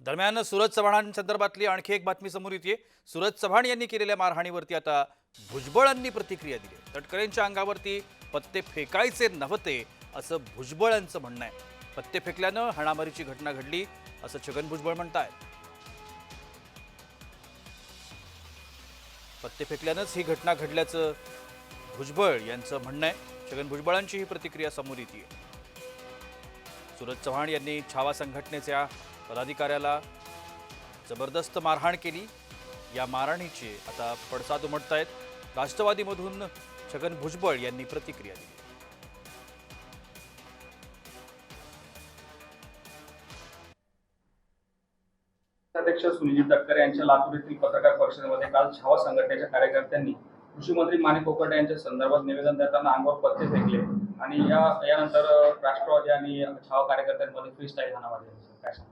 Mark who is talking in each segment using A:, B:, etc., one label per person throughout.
A: दरम्यान सूरज चव्हाणांसंदर्भातली आणखी एक बातमी समोर येते। सूरज चव्हाण यांनी केलेल्या मारहाणीवरती आता भुजबळांनी प्रतिक्रिया दिली। तटकरेंच्या अंगावरती पत्ते फेकायचे नव्हते असं भुजबळांचं म्हणणं आहे। पत्ते फेकल्यानं हाणामारीची घटना घडली असं छगन भुजबळ म्हणतायत। पत्ते फेकल्यानंच ही घटना घडल्याचं भुजबळ यांचं म्हणणं आहे। छगन भुजबळांची ही प्रतिक्रिया समोर येते। सूरज चव्हाण यांनी छावा संघटनेच्या पदाधिकाऱ्याला जबरदस्त मारहाण केली। या मारहाणीचे आता पडसाद उमटतायत। राष्ट्रवादीमधून छगन भुजबळ यांनी प्रतिक्रिया दिली।
B: अध्यक्ष सुनील तटकरे यांच्या लातूर येथील पत्रकार परिषदेमध्ये काल छावा संघटनेच्या कार्यकर्त्यांनी कृषी मंत्री माणिक कोकाटे यांच्या संदर्भात निवेदन देताना अंगावर पत्ते फेकले आणि यानंतर राष्ट्रवादी आणि छावा कार्यकर्त्यांमध्ये फ्रीस्टाईल हाणामारी झाली। काय सांगता?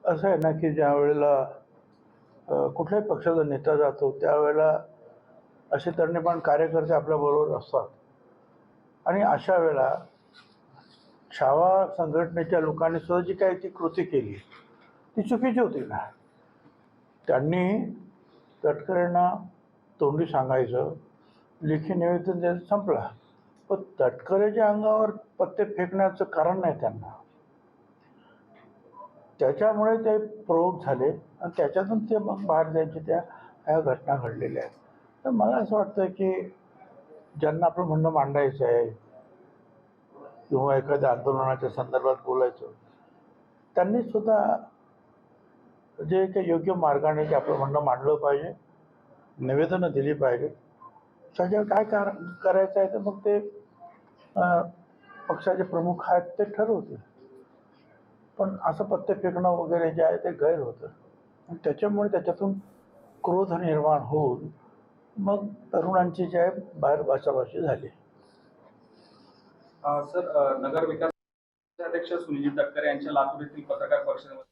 C: असं आहे ना की ज्या वेळेला कुठल्याही पक्षाचा नेता जातो त्यावेळेला असे तरणीपान कार्यकर्ते आपल्याबरोबर असतात आणि अशा वेळेला छावा संघटनेच्या लोकांनी सुद्धा जी काही ती कृती केली ती चुकीची होती ना। त्यांनी तटकरेंना तोंडी सांगायचं, लेखी निवेदन द्यायचं, संपला। पण तटकरेच्या अंगावर पत्ते फेकण्याचं कारण नाही त्यांना। त्याच्यामुळे ते प्रयोग झाले आणि त्याच्यातून ते मग बाहेर जायचे ह्या घटना घडलेल्या आहेत। तर मला असं वाटतं की ज्यांना आपलं म्हणणं मांडायचं आहे किंवा एखाद्या आंदोलनाच्या संदर्भात बोलायचं, त्यांनी सुद्धा जे काही योग्य मार्गाने ते आपलं म्हणणं मांडलं पाहिजे, निवेदनं दिली पाहिजेत। त्याच्यावर काय करायचं आहे तर मग ते पक्षाचे प्रमुख आहेत ते ठरवतील। पण असं पत्ते फेकणं वगैरे जे आहे ते गैर होतं आणि त्याच्यामुळे त्याच्यातून क्रोध निर्माण होऊन मग तरुणांची जी आहे बाहेर बाचाबाची झाली।
B: सर, नगर विकास अध्यक्ष सुनील तटकरे यांच्या लातूर येथील पत्रकार परिषदेमध्ये